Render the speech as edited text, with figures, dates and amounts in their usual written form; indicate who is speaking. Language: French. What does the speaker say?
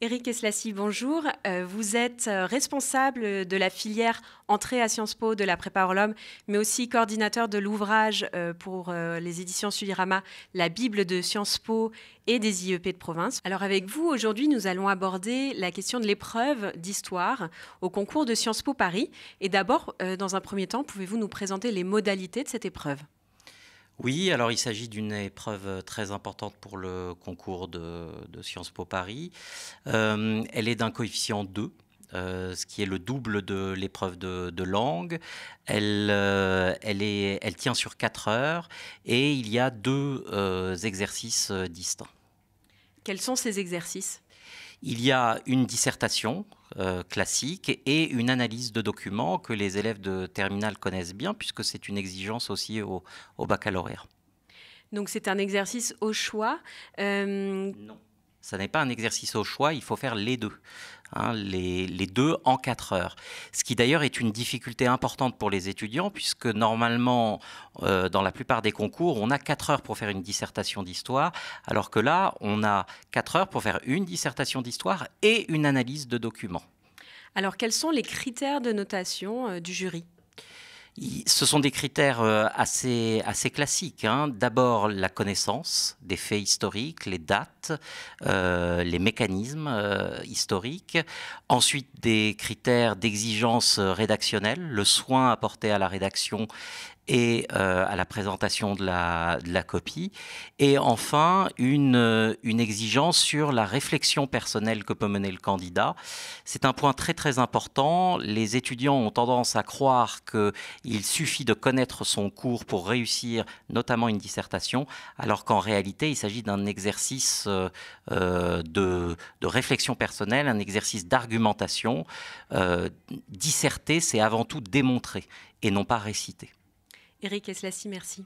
Speaker 1: Éric Eslassi, bonjour. Vous êtes responsable de la filière entrée à Sciences Po de la Prépa Orlum, mais aussi coordinateur de l'ouvrage pour les éditions Sulirama, la Bible de Sciences Po et des IEP de province. Alors avec vous, aujourd'hui, nous allons aborder la question de l'épreuve d'histoire au concours de Sciences Po Paris. Et d'abord, dans un premier temps, pouvez-vous nous présenter les modalités de cette épreuve ?
Speaker 2: Oui, alors il s'agit d'une épreuve très importante pour le concours de Sciences Po Paris. Elle est d'un coefficient 2, ce qui est le double de l'épreuve de langue. Elle tient sur 4 heures et il y a deux exercices distincts.
Speaker 1: Quels sont ces exercices ?
Speaker 2: Il y a une dissertation classique et une analyse de documents que les élèves de terminale connaissent bien puisque c'est une exigence aussi au baccalauréat.
Speaker 1: Donc c'est un exercice au choix.
Speaker 2: Non, ça n'est pas un exercice au choix, il faut faire les deux, hein, les deux en 4 heures. Ce qui d'ailleurs est une difficulté importante pour les étudiants, puisque normalement, dans la plupart des concours, on a 4 heures pour faire une dissertation d'histoire, alors que là, on a 4 heures pour faire une dissertation d'histoire et une analyse de documents.
Speaker 1: Alors quels sont les critères de notation du jury ?
Speaker 2: Ce sont des critères assez classiques, hein. D'abord, la connaissance des faits historiques, les dates, les mécanismes historiques. Ensuite, des critères d'exigence rédactionnelle, le soin apporté à la rédaction et à la présentation de la copie. Et enfin, une exigence sur la réflexion personnelle que peut mener le candidat. C'est un point très important. Les étudiants ont tendance à croire qu'il suffit de connaître son cours pour réussir, notamment une dissertation, alors qu'en réalité, il s'agit d'un exercice de réflexion personnelle, un exercice d'argumentation. Disserter, c'est avant tout démontrer et non pas réciter.
Speaker 1: Éric Eslassi, merci.